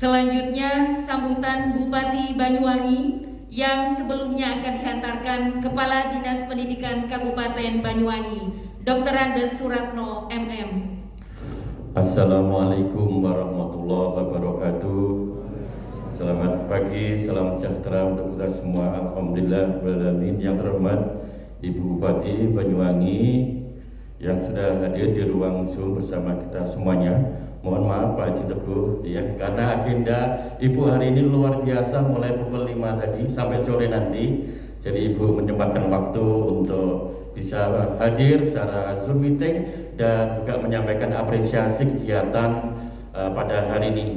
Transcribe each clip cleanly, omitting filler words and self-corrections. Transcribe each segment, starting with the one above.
Selanjutnya, sambutan Bupati Banyuwangi yang sebelumnya akan dihantarkan Kepala Dinas Pendidikan Kabupaten Banyuwangi, Dr. Andes Suratno MM. Assalamualaikum warahmatullahi wabarakatuh. Selamat pagi, salam sejahtera untuk kita semua. Alhamdulillah, yang terhormat Ibu Bupati Banyuwangi yang sudah hadir di ruang Zoom bersama kita semuanya. Mohon maaf Pak Haji Teguh ya, karena agenda Ibu hari ini luar biasa mulai pukul 5 tadi sampai sore nanti. Jadi Ibu menyempatkan waktu untuk bisa hadir secara Zoom meeting dan juga menyampaikan apresiasi kegiatan pada hari ini.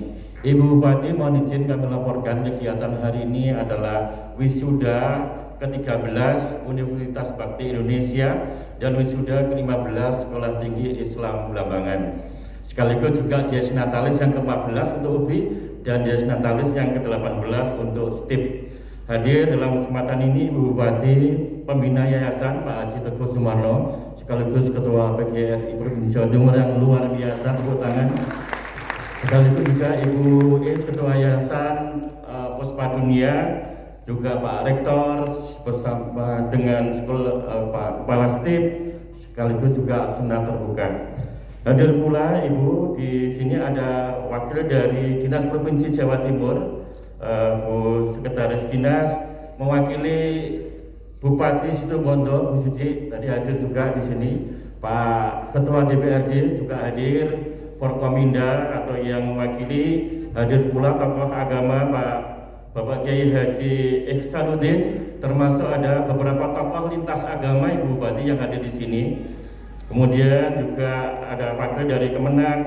Ibu Bupati mohon izin kami laporkan kegiatan hari ini adalah wisuda ke-13 Universitas Bakti Indonesia dan wisuda ke-15 Sekolah Tinggi Islam Blambangan. Sekaligus juga dies natalis yang ke-14 untuk UBI dan dies natalis yang ke-18 untuk STIP. Hadir dalam kesempatan ini Ibu Bupati, Pembina Yayasan Pak Haji Teguh Sumarno, sekaligus Ketua PGRI Provinsi Jawa Timur yang luar biasa, tepuk tangan. Sekaligus juga Ibu Is, Ketua Yayasan Puspa Dunia, juga Pak Rektor bersama dengan Pak Kepala STIP, sekaligus juga Senat terbuka. Hadir pula Ibu, di sini ada wakil dari Dinas Provinsi Jawa Timur, Bu Sekretaris Dinas, mewakili Bupati Situbondo, Bu Suci, tadi hadir juga di sini. Pak Ketua DPRD juga hadir, Forkominda atau yang mewakili, hadir pula tokoh agama Bapak Kiai Haji Ihsanuddin, termasuk ada beberapa tokoh lintas agama Ibu Bupati yang hadir di sini. Kemudian juga ada wakil dari Kemenak,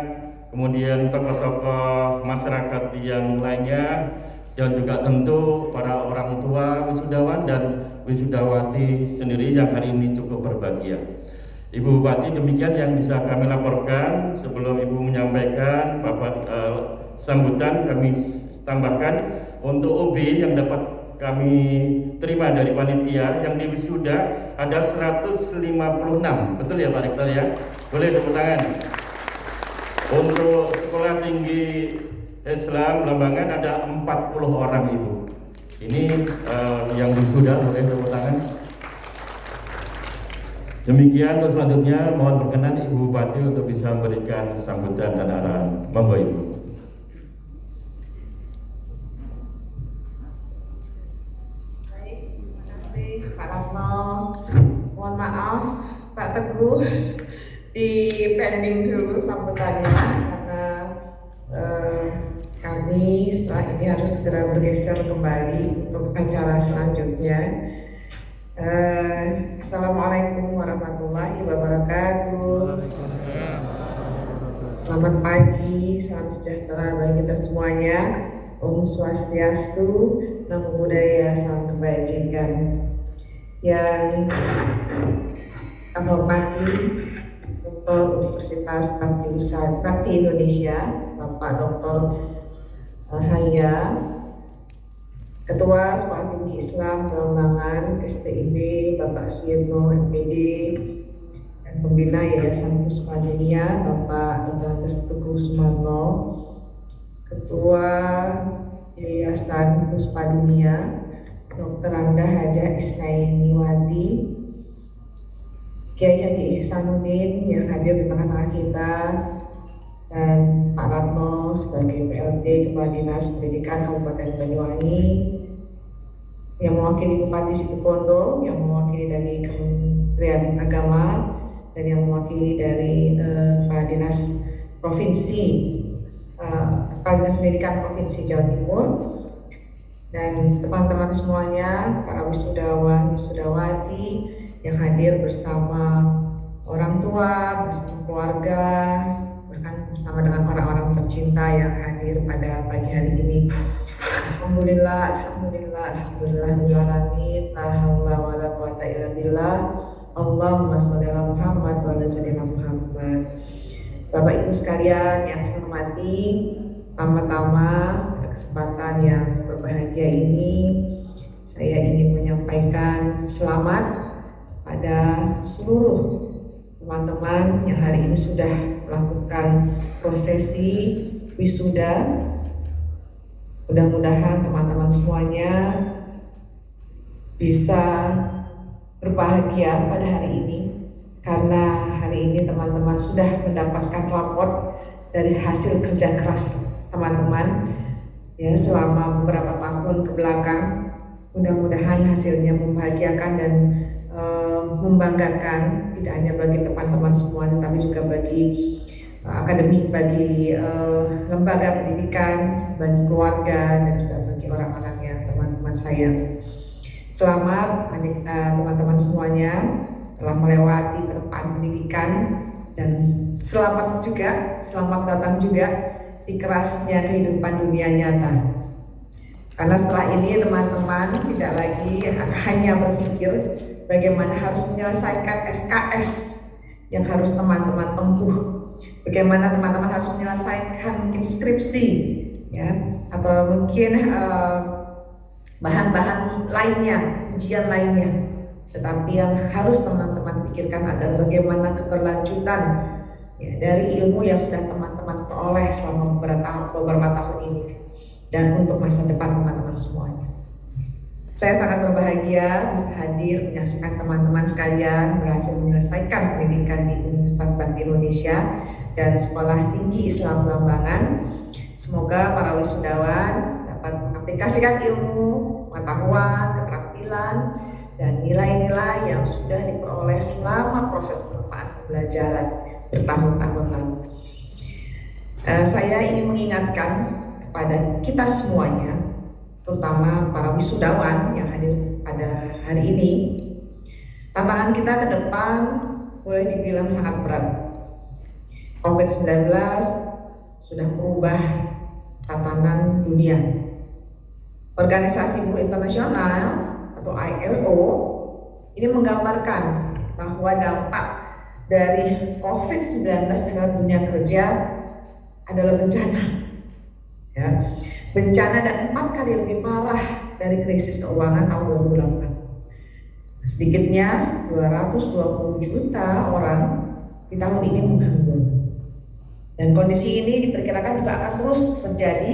kemudian tokoh-tokoh masyarakat yang lainnya, dan juga tentu para orang tua wisudawan dan wisudawati sendiri yang hari ini cukup berbahagia. Ibu Bupati, demikian yang bisa kami laporkan. Sebelum Ibu menyampaikan sambutan, kami tambahkan untuk UB yang dapat kami terima dari panitia yang di wisuda ada 156, betul ya Pak Rektor ya? Boleh tepuk tangan. Untuk Sekolah Tinggi Islam Blambangan ada 40 orang Ibu. Ini yang wisuda, boleh tepuk tangan. Demikian, untuk selanjutnya mohon berkenan Ibu Bupati untuk bisa memberikan sambutan dan arahan. Monggo Ibu. Pak Ratno, mohon maaf Pak Teguh, di pending dulu sambutannya karena kami setelah ini harus segera bergeser kembali untuk acara selanjutnya. Assalamualaikum warahmatullahi wabarakatuh. Selamat pagi, salam sejahtera bagi kita semuanya. Om Swastiastu, Namo Buddhaya, salam kebajikan. Yang kami hormati Dr. Universitas Bakti Indonesia, Bapak Dr. Haya, Ketua Sekolah Tinggi Islam Blambangan STIB, Bapak Suyitno MPD, dan Pembina Yayasan Puspa Dunia, Bapak Dr. Andes Teguh Sumarno, Ketua Yayasan Puspa Dunia, Dr. Anda Hajah Isnainiwati, Kiai Haji Ihsanuddin yang hadir di tengah-tengah kita, dan Pak Ratno sebagai PLT Kepala Dinas Pendidikan Kabupaten Banyuwangi, yang mewakili Bupati Situbondo, yang mewakili dari Kementerian Agama, dan yang mewakili dari Kepala Dinas Provinsi, Kepala Dinas Pendidikan Provinsi Jawa Timur, dan teman-teman semuanya, para wisudawan, wisudawati yang hadir bersama orang tua, bersama keluarga, bahkan bersama dengan orang-orang tercinta yang hadir pada pagi hari ini. Alhamdulillah, alhamdulillah, alhamdulillah, la haula wala quwata illa billah. Allahumma sholli ala Muhammad wa ala sayyidina Muhammad. Bapak Ibu sekalian yang saya hormati, pertama-tama pada kesempatan yang berbahagia ini saya ingin menyampaikan selamat pada seluruh teman-teman yang hari ini sudah melakukan prosesi wisuda Mudah-mudahan teman-teman semuanya bisa berbahagia pada hari ini, karena hari ini teman-teman sudah mendapatkan raport dari hasil kerja keras teman-teman ya selama beberapa tahun ke belakang. Mudah-mudahan hasilnya membahagiakan dan membanggakan, tidak hanya bagi teman-teman semuanya, tapi juga bagi akademik, bagi lembaga pendidikan, bagi keluarga, dan juga bagi orang-orang yang teman-teman sayang. Selamat teman-teman semuanya telah melewati penerpaan pendidikan, dan selamat datang juga di kerasnya kehidupan dunia nyata. Karena setelah ini teman-teman tidak lagi hanya berpikir bagaimana harus menyelesaikan SKS yang harus teman-teman tempuh, bagaimana teman-teman harus menyelesaikan mungkin skripsi ya, atau mungkin bahan-bahan lainnya, ujian lainnya. Tetapi yang harus teman-teman pikirkan adalah bagaimana keberlanjutan ya, dari ilmu yang sudah teman-teman peroleh selama beberapa tahun ini, dan untuk masa depan teman-teman semuanya. Saya sangat berbahagia bisa hadir menyaksikan teman-teman sekalian berhasil menyelesaikan pendidikan di Universitas Bakti Indonesia dan Sekolah Tinggi Islam Belambangan. Semoga para wisudawan dapat mengaplikasikan ilmu, pengetahuan, keterampilan, dan nilai-nilai yang sudah diperoleh selama proses penerpaan pembelajaran bertahun-tahun lalu. Saya ingin mengingatkan kepada kita semuanya, terutama para wisudawan yang hadir pada hari ini, tantangan kita ke depan boleh dibilang sangat berat. COVID-19 sudah merubah tatanan dunia. Organisasi Buruh Internasional atau ILO ini menggambarkan bahwa dampak dari COVID-19 terhadap dunia kerja adalah bencana. Ya, bencana dan 4 kali lebih parah dari krisis keuangan tahun 2008. Sedikitnya 220 juta orang di tahun ini menganggur. Dan kondisi ini diperkirakan juga akan terus terjadi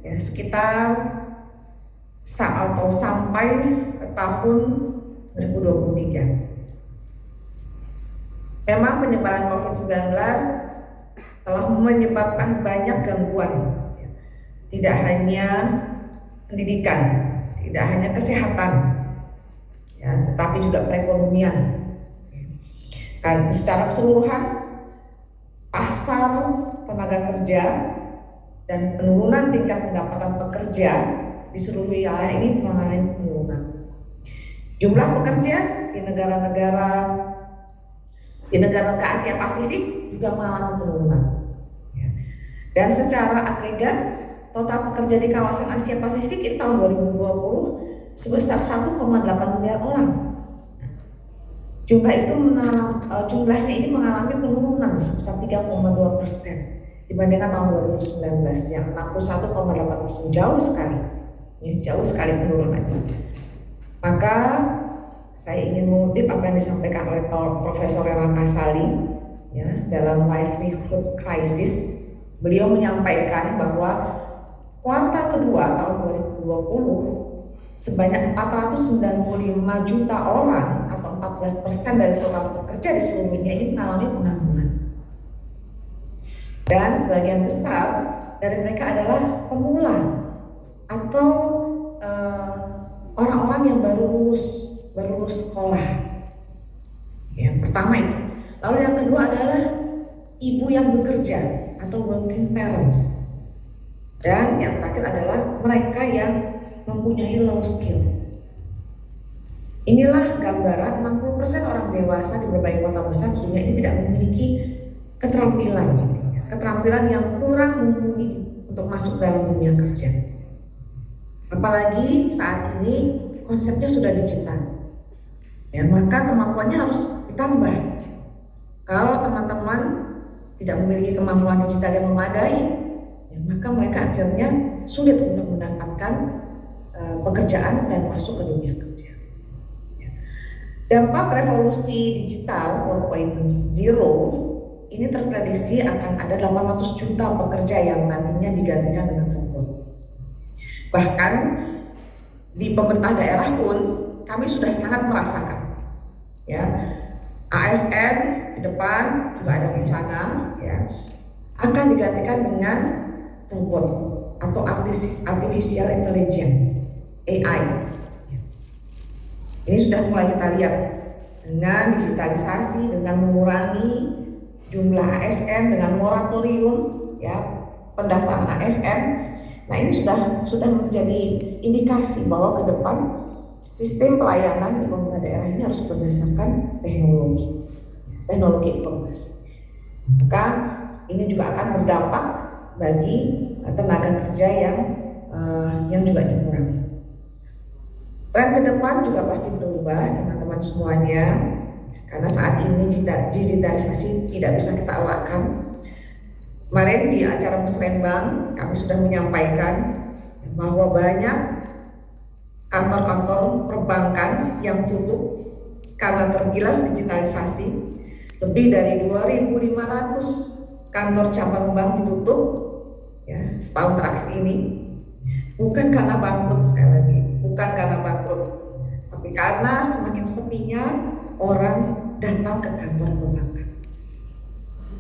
ya, sekitar sampai tahun 2023. Memang penyebaran COVID-19 telah menyebabkan banyak gangguan, tidak hanya pendidikan, tidak hanya kesehatan, ya, tetapi juga perekonomian. Dan secara keseluruhan, pasar tenaga kerja dan penurunan tingkat pendapatan pekerja di seluruh wilayah ini mengalami penurunan. Jumlah pekerja di negara-negara Asia Pasifik juga mengalami penurunan. Dan secara agregat, total pekerja di kawasan Asia Pasifik di tahun 2020 sebesar 1,8 miliar orang. Jumlahnya ini mengalami penurunan sebesar 3,2% dibandingkan tahun 2019 yang 61,8%, jauh sekali penurunannya. Maka saya ingin mengutip apa yang disampaikan oleh Profesor Rela Kasali ya, dalam Livelihood Crisis. Beliau menyampaikan bahwa kuartal kedua tahun 2020 sebanyak 495 juta orang atau 14% dari total pekerja di seluruh dunia ini mengalami pengangguran. Dan sebagian besar dari mereka adalah pemula atau orang-orang yang baru lulus sekolah. Yang pertama itu. Lalu yang kedua adalah ibu yang bekerja atau working parents. Dan yang terakhir adalah mereka yang mempunyai low skill. Inilah gambaran 60% orang dewasa di berbagai kota besar di dunia ini tidak memiliki keterampilan yang kurang mumpuni untuk masuk dalam dunia kerja. Apalagi saat ini konsepnya sudah digital. Ya, maka kemampuannya harus ditambah. Kalau teman-teman tidak memiliki kemampuan digital yang memadai, ya, maka mereka akhirnya sulit untuk mendapatkan pekerjaan dan masuk ke dunia kerja. Dampak revolusi digital 4.0 ini terprediksi akan ada 800 juta pekerja yang nantinya digantikan dengan robot. Bahkan di pemerintah daerah pun kami sudah sangat merasakan, ya, ASN ke depan juga ada rencana, ya, akan digantikan dengan robot atau artificial intelligence (AI). Ini sudah mulai kita lihat dengan digitalisasi, dengan mengurangi jumlah ASN, dengan moratorium, ya, pendaftaran ASN. Nah, ini sudah menjadi indikasi bahwa ke depan sistem pelayanan di pemerintah daerah ini harus berdasarkan teknologi informasi. Maka ini juga akan berdampak bagi tenaga kerja yang juga dikurangi. Tren ke depan juga pasti berubah, teman-teman semuanya, karena saat ini digitalisasi tidak bisa kita elakkan. Kemarin di acara Musrembang kami sudah menyampaikan bahwa banyak kantor-kantor perbankan yang tutup karena tergilas digitalisasi. Lebih dari 2.500 kantor cabang bank ditutup, ya, setahun terakhir ini. Bukan karena bangkrut, sekali lagi, bukan karena bangkrut, tapi karena semakin sepinya orang datang ke kantor perbankan.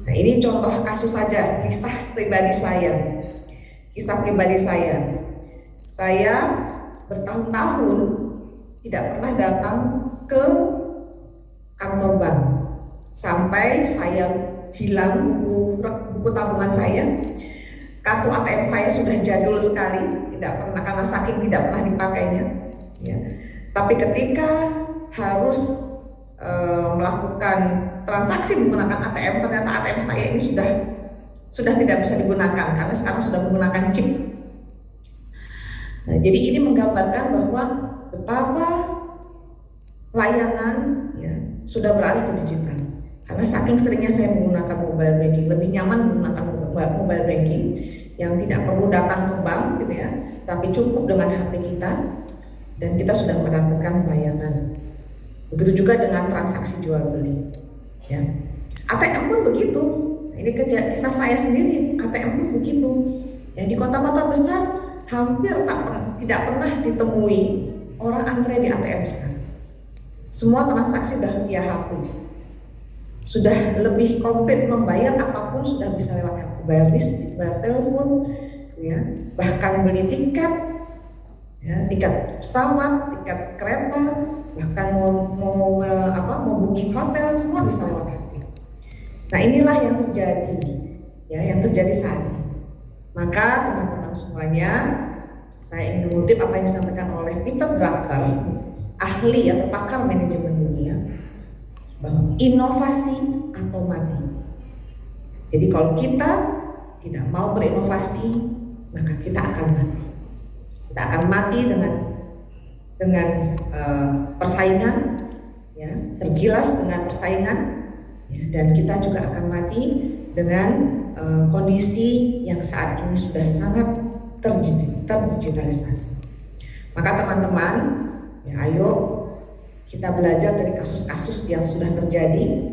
Nah, ini contoh kasus saja, kisah pribadi saya. Saya bertahun-tahun tidak pernah datang ke kantor bank, sampai saya hilang buku tabungan saya. Kartu ATM saya sudah jadul sekali, tidak pernah, karena saking tidak pernah dipakainya, ya. Tapi ketika harus melakukan transaksi menggunakan ATM, ternyata ATM saya ini sudah tidak bisa digunakan karena sekarang sudah menggunakan chip. Nah, jadi ini menggambarkan bahwa betapa layanan, ya, sudah beralih ke digital. Karena saking seringnya saya menggunakan mobile banking, lebih nyaman menggunakan mobile banking yang tidak perlu datang ke bank, gitu ya, tapi cukup dengan HP kita dan kita sudah mendapatkan pelayanan. Begitu juga dengan transaksi jual beli, ya. ATM pun begitu. Ini kisah saya sendiri, ATM pun begitu. Ya, di kota-kota besar hampir tidak pernah ditemui orang antre di ATM sekarang. Semua transaksi sudah via HP. Sudah lebih komplit, membayar apapun sudah bisa lewat HP, bayar listrik, bayar telepon, ya, bahkan beli tiket, ya, tiket pesawat, tiket kereta, bahkan mau booking hotel, semua bisa lewat HP. Nah, inilah yang terjadi, ya, yang terjadi saat ini. Maka teman-teman semuanya, saya ingin mengutip apa yang disampaikan oleh Peter Drucker, ahli atau pakar manajemen dunia, bahwa inovasi atau mati. Jadi kalau kita tidak mau berinovasi, maka kita akan mati. Kita akan mati dengan persaingan, ya, tergilas dengan persaingan, ya, dan kita juga akan mati dengan kondisi yang saat ini sudah sangat terdigitalisasi. Maka teman-teman, ya, ayo kita belajar dari kasus-kasus yang sudah terjadi,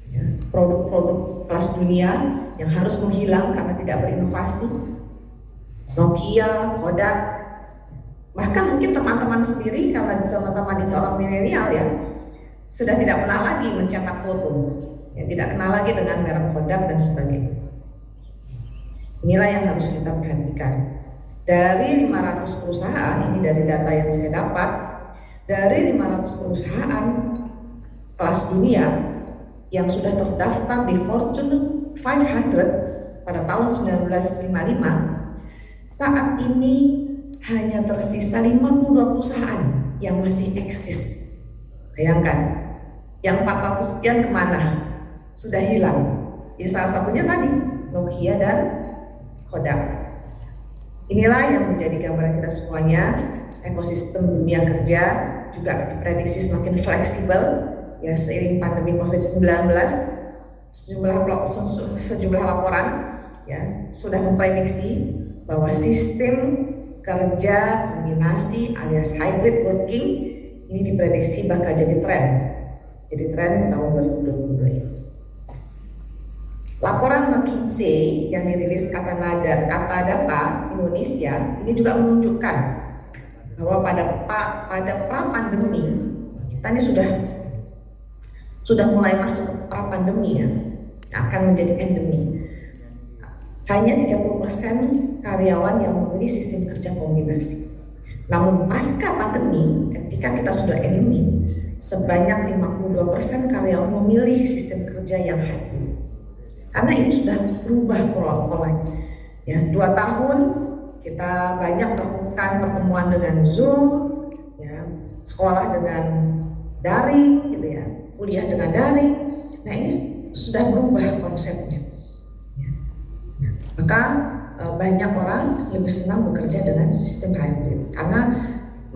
ya, produk-produk kelas dunia yang harus menghilang karena tidak berinovasi. Nokia, Kodak, bahkan mungkin teman-teman sendiri, karena teman-teman ini orang milenial, ya, sudah tidak pernah lagi mencetak foto, ya, tidak kenal lagi dengan merek Kodak dan sebagainya. Inilah yang harus kita perhatikan. Dari 500 perusahaan, ini dari data yang saya dapat, dari 500 perusahaan kelas dunia yang sudah terdaftar di Fortune 500 pada tahun 1955, saat ini hanya tersisa 52 perusahaan yang masih eksis. Bayangkan, yang 400 sekian kemana? Sudah hilang. Ya, salah satunya tadi Nokia dan Kodak. Inilah yang menjadi gambaran kita semuanya. Ekosistem dunia kerja juga diprediksi semakin fleksibel, ya, seiring pandemi COVID-19. Sejumlah laporan, ya, sudah memprediksi bahwa sistem kerja kombinasi alias hybrid working ini diprediksi bakal jadi tren di tahun 2022 ini. Laporan McKinsey yang dirilis Kata Data Indonesia ini juga menunjukkan bahwa pada pra-pandemi kita ini sudah mulai masuk ke pra-pandemi ya, akan menjadi endemi. Hanya 30% karyawan yang memilih sistem kerja kombinasi. Namun pasca pandemi, ketika kita sudah endemi, sebanyak 52% karyawan memilih sistem kerja yang hybrid. Karena ini sudah berubah polanya. Ya, 2 tahun kita banyak melakukan pertemuan dengan Zoom, ya, sekolah dengan daring, gitu ya, kuliah dengan daring. Nah ini sudah berubah konsepnya. Ya. Nah, maka banyak orang lebih senang bekerja dengan sistem hybrid karena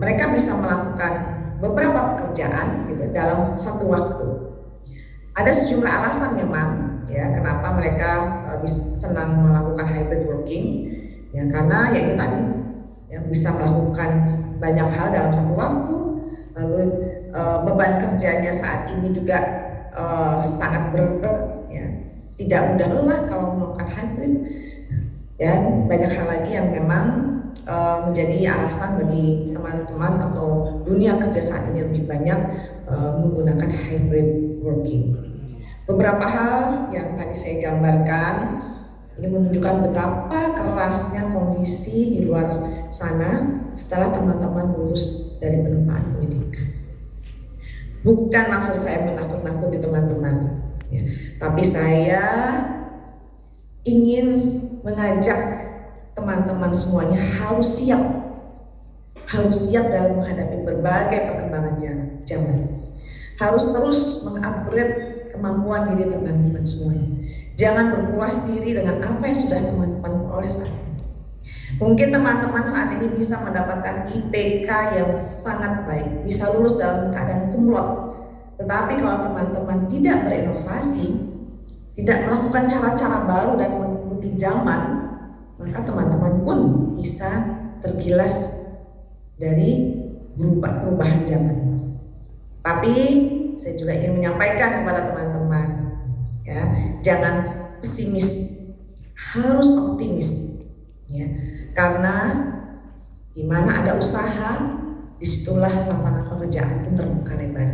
mereka bisa melakukan beberapa pekerjaan gitu dalam satu waktu. Ada sejumlah alasan memang ya kenapa mereka senang melakukan hybrid working ya, karena ya itu tadi yang bisa melakukan banyak hal dalam satu waktu, lalu beban kerjanya saat ini juga sangat berat ya, tidak mudah lelah kalau melakukan hybrid, dan banyak hal lagi yang memang menjadi alasan bagi teman-teman atau dunia kerja saat ini lebih banyak menggunakan hybrid working. Beberapa hal yang tadi saya gambarkan ini menunjukkan betapa kerasnya kondisi di luar sana setelah teman-teman lulus dari penempaan pendidikan. Bukan maksud saya menakut-nakuti teman-teman, ya, tapi saya ingin mengajak teman-teman semuanya harus siap dalam menghadapi berbagai perkembangan zaman. Harus terus mengupgrade kemampuan diri teman-teman semuanya. Jangan berpuas diri dengan apa yang sudah teman-teman peroleh saat ini. Mungkin teman-teman saat ini bisa mendapatkan IPK yang sangat baik, bisa lulus dalam keadaan cum laude. Tetapi kalau teman-teman tidak berinovasi, tidak melakukan cara-cara baru dan mengikuti zaman, maka teman-teman pun bisa tergilas dari perubahan zaman. Tapi saya juga ingin menyampaikan kepada teman-teman, ya, jangan pesimis, harus optimis, ya, karena di mana ada usaha, disitulah lapangan pekerjaan pun terbuka lebar.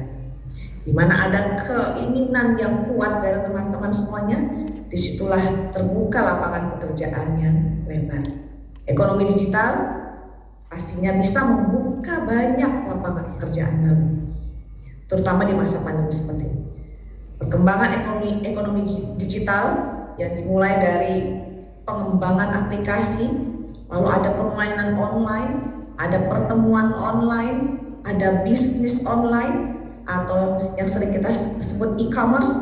Di mana ada keinginan yang kuat dari teman-teman semuanya, disitulah terbuka lapangan pekerjaan yang lebar. Ekonomi digital pastinya bisa membuka banyak lapangan pekerjaan baru, terutama di masa pandemi seperti ini. Perkembangan ekonomi digital yang dimulai dari pengembangan aplikasi, lalu ada permainan online, ada pertemuan online, ada bisnis online, atau yang sering kita sebut e-commerce,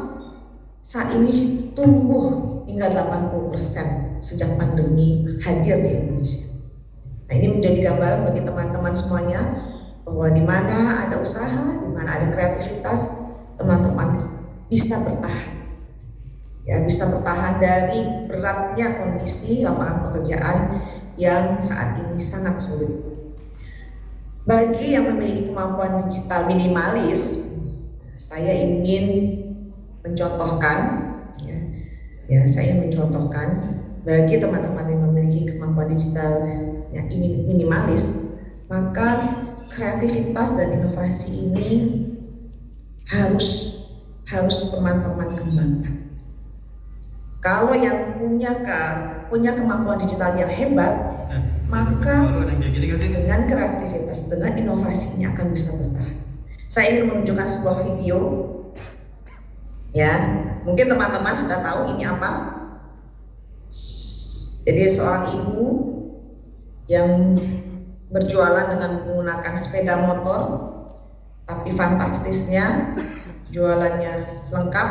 saat ini tumbuh hingga 80% sejak pandemi hadir di Indonesia. Nah, ini menjadi gambaran bagi teman-teman semuanya bahwa di mana ada usaha, di mana ada kreativitas, teman-teman bisa bertahan. Ya, bisa bertahan dari beratnya kondisi lapangan pekerjaan yang saat ini sangat sulit. Bagi yang memiliki kemampuan digital minimalis, saya ingin mencontohkan, bagi teman-teman yang memiliki kemampuan digital yang minimalis, maka kreativitas dan inovasi ini harus teman-teman kembangkan. Kalau yang punya kemampuan digital yang hebat, maka dengan kreativitas, dengan inovasinya akan bisa bertahan. Saya ingin menunjukkan sebuah video, ya, mungkin teman-teman sudah tahu ini apa. Jadi seorang ibu yang berjualan dengan menggunakan sepeda motor, tapi fantastisnya jualannya lengkap.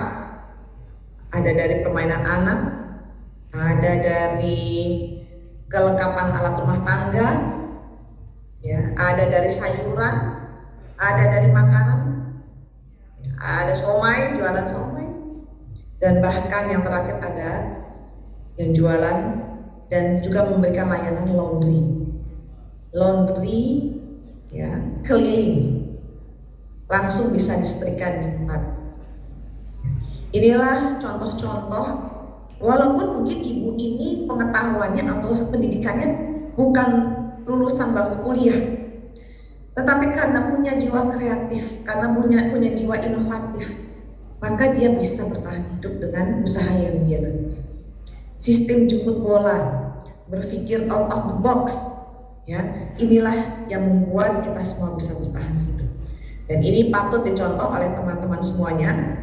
Ada dari permainan anak, ada dari kelengkapan alat rumah tangga, ya, ada dari sayuran, ada dari makanan, ya, ada somai, jualan somai, dan bahkan yang terakhir ada yang jualan dan juga memberikan layanan laundry, ya, keliling, langsung bisa disetrika di tempat. Inilah contoh-contoh Walaupun mungkin ibu ini pengetahuannya atau pendidikannya bukan lulusan bangku kuliah, tetapi karena punya jiwa kreatif, karena punya jiwa inovatif, maka dia bisa bertahan hidup dengan usaha yang dia geluti. Sistem jemput bola, berpikir out of the box, ya, inilah yang membuat kita semua bisa bertahan hidup. Dan ini patut dicontoh oleh teman-teman semuanya.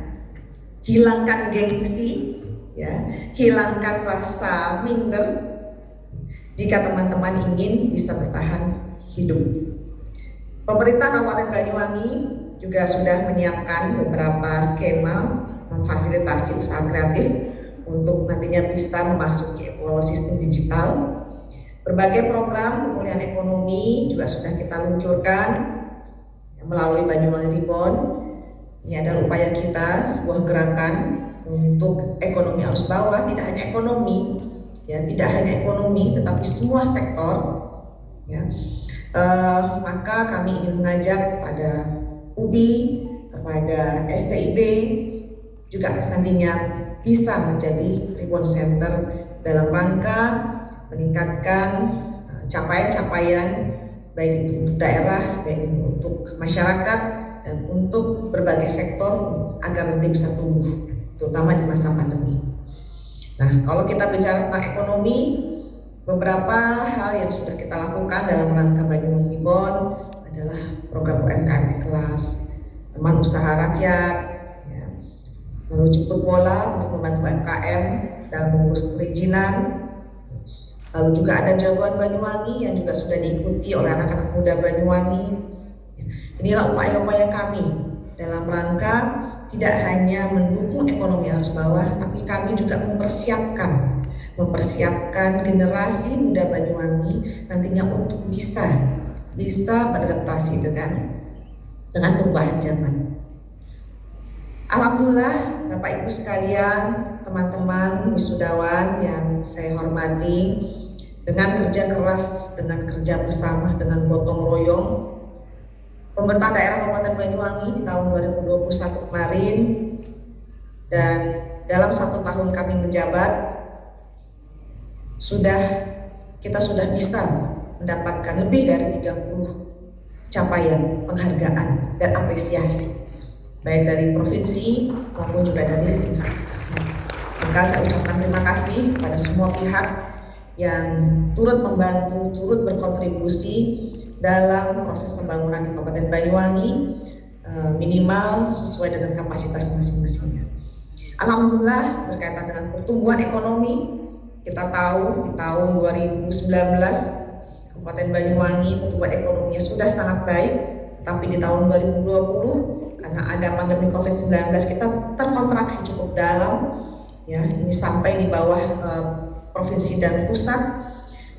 Hilangkan gengsi, ya, hilangkan rasa minder jika teman-teman ingin bisa bertahan hidup. Pemerintah Kabupaten Banyuwangi juga sudah menyiapkan beberapa skema memfasilitasi usaha kreatif untuk nantinya bisa memasuki ekosistem digital. Berbagai program pemulihan ekonomi juga sudah kita luncurkan melalui Banyuwangi Reborn. Ini adalah upaya kita, sebuah gerakan untuk ekonomi arus bawah, tidak hanya ekonomi, ya, tidak hanya ekonomi, tetapi semua sektor, ya. Maka kami ingin mengajak pada UBI, kepada STIB juga nantinya bisa menjadi Reborn Center dalam rangka meningkatkan capaian-capaian baik itu untuk daerah, baik itu untuk masyarakat, dan untuk berbagai sektor agar nanti bisa tumbuh, terutama di masa pandemi. Nah, kalau kita bicara tentang ekonomi, beberapa hal yang sudah kita lakukan dalam rangka Banyuwangi Reborn adalah program UMKM kelas, teman usaha rakyat, ya, lalu jemput bola untuk membantu UMKM dalam mengurus perizinan. Lalu juga ada jagoan Banyuwangi yang juga sudah diikuti oleh anak-anak muda Banyuwangi. Inilah upaya-upaya kami dalam rangka tidak hanya mendukung ekonomi arus bawah, tapi kami juga mempersiapkan generasi muda Banyuwangi nantinya untuk bisa beradaptasi dengan perubahan zaman. Alhamdulillah, Bapak Ibu sekalian, teman-teman wisudawan yang saya hormati, dengan kerja keras, dengan kerja bersama, dengan gotong royong, pemerintah daerah Kabupaten Banyuwangi di tahun 2021 kemarin dan dalam 1 tahun kami menjabat, kita sudah bisa mendapatkan lebih dari 30 capaian, penghargaan, dan apresiasi, baik dari provinsi maupun juga dari tingkat pusat. Maka saya ucapkan terima kasih kepada semua pihak yang turut membantu, turut berkontribusi dalam proses pembangunan di Kabupaten Banyuwangi, minimal sesuai dengan kapasitas masing-masingnya. Alhamdulillah, berkaitan dengan pertumbuhan ekonomi, kita tahu di tahun 2019 Kabupaten Banyuwangi pertumbuhan ekonominya sudah sangat baik, tapi di tahun 2020 karena ada pandemi COVID-19 kita terkontraksi cukup dalam, ya, ini sampai di bawah provinsi dan pusat,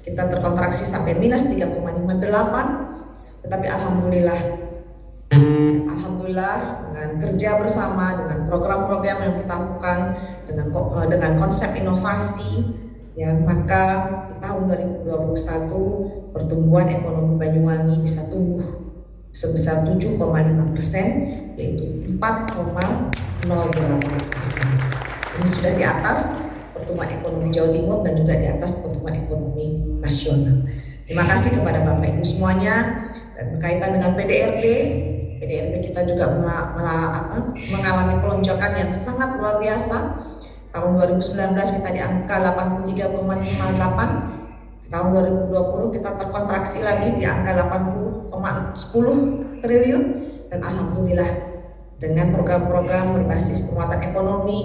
kita terkontraksi sampai minus 3,58, tetapi alhamdulillah dengan kerja bersama, dengan program-program yang kita lakukan, dengan konsep inovasi, ya, maka di tahun 2021 pertumbuhan ekonomi Banyuwangi bisa tumbuh sebesar 7,5%, yaitu 4,08%. Ini sudah di atas pertumbuhan ekonomi Jawa Timur dan juga di atas pertumbuhan ekonomi nasional. Terima kasih kepada Bapak Ibu semuanya. Dan berkaitan dengan PDRB kita juga mengalami pelonjakan yang sangat luar biasa. Tahun 2019 kita di angka 83,58. Tahun 2020 kita terkontraksi lagi di angka 80,10 triliun. Dan alhamdulillah dengan program-program berbasis penguatan ekonomi,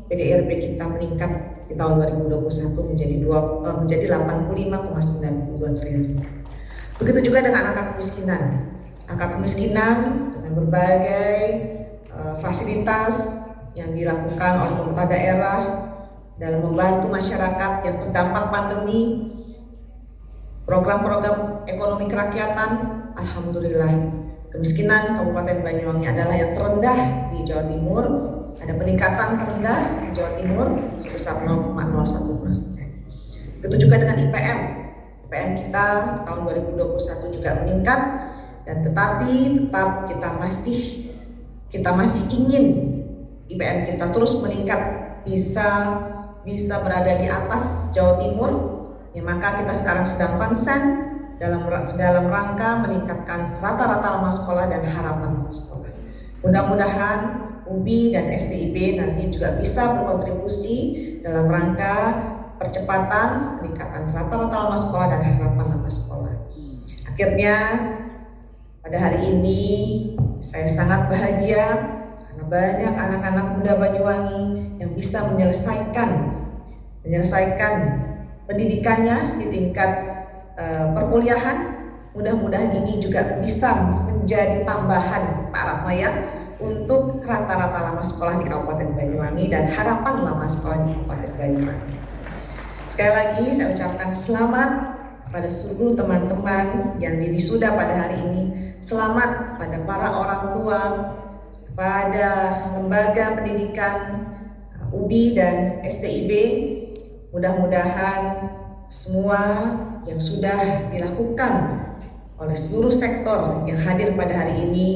PDRB kita meningkat di tahun 2021 menjadi 85,92 triliun. Begitu juga dengan angka kemiskinan. Angka kemiskinan dengan berbagai fasilitas yang dilakukan oleh pemerintah daerah dalam membantu masyarakat yang terdampak pandemi, program-program ekonomi kerakyatan, alhamdulillah kemiskinan Kabupaten Banyuwangi adalah yang terendah di Jawa Timur. Ada peningkatan terendah di Jawa Timur sebesar 0,01%. Begitu juga dengan IPM kita tahun 2021 juga meningkat, dan tetap kita masih ingin IPM kita terus meningkat, bisa bisa berada di atas Jawa Timur, ya maka kita sekarang sedang konsen dalam rangka meningkatkan rata-rata lama sekolah dan harapan lama sekolah. Mudah-mudahan UBI dan SDIB nanti juga bisa berkontribusi dalam rangka percepatan peningkatan rata-rata lama sekolah dan harapan lama sekolah. Akhirnya pada hari ini saya sangat bahagia karena banyak anak-anak muda Banyuwangi yang bisa menyelesaikan pendidikannya di tingkat perkuliahan. Mudah-mudahan ini juga bisa menjadi tambahan Pak Ratno ya untuk rata-rata lama sekolah di Kabupaten Banyuwangi dan harapan lama sekolah di Kabupaten Banyuwangi. Sekali lagi saya ucapkan selamat kepada seluruh teman-teman yang diwisuda pada hari ini. Selamat kepada para orang tua, kepada lembaga pendidikan UBI dan SDIB. Mudah-mudahan semua yang sudah dilakukan oleh seluruh sektor yang hadir pada hari ini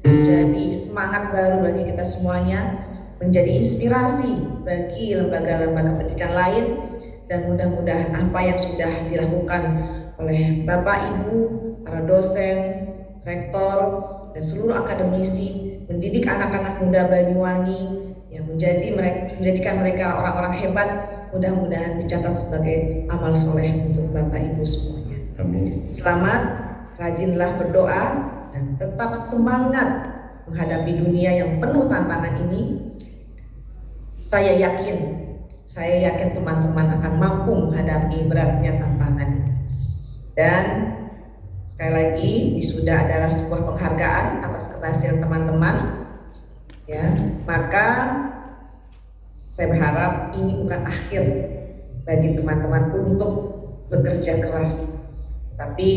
menjadi semangat baru bagi kita semuanya, menjadi inspirasi bagi lembaga-lembaga pendidikan lain, dan mudah-mudahan apa yang sudah dilakukan oleh Bapak Ibu, para dosen, rektor, dan seluruh akademisi mendidik anak-anak muda Banyuwangi yang menjadikan mereka orang-orang hebat, mudah-mudahan dicatat sebagai amal soleh untuk Bapak Ibu semuanya. Amin. Selamat, rajinlah berdoa dan tetap semangat menghadapi dunia yang penuh tantangan ini. Saya yakin teman-teman akan mampu menghadapi beratnya tantangan ini. Dan sekali lagi, wisuda adalah sebuah penghargaan atas keberhasilan teman-teman. Ya, maka saya berharap ini bukan akhir bagi teman-teman untuk bekerja keras, tapi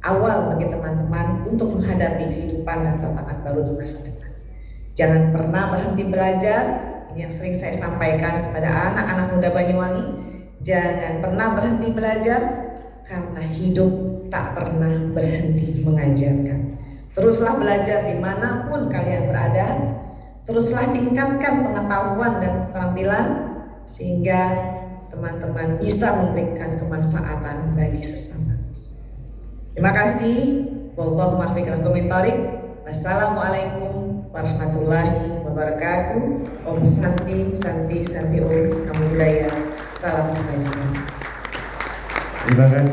awal bagi teman-teman untuk menghadapi kehidupan dan tantangan baru di masa depan. Jangan pernah berhenti belajar. Ini yang sering saya sampaikan kepada anak-anak muda Banyuwangi. Jangan pernah berhenti belajar karena hidup tak pernah berhenti mengajarkan. Teruslah belajar dimanapun kalian berada. Teruslah tingkatkan pengetahuan dan keterampilan sehingga teman-teman bisa memberikan kemanfaatan bagi sesama. Terima kasih. Wallahu muwaffiq ila aqwamit thoriq. Wassalamualaikum warahmatullahi wabarakatuh. Om Santi Santi Santi Om Namo Buddhaya. Salam kebajikan. Terima kasih.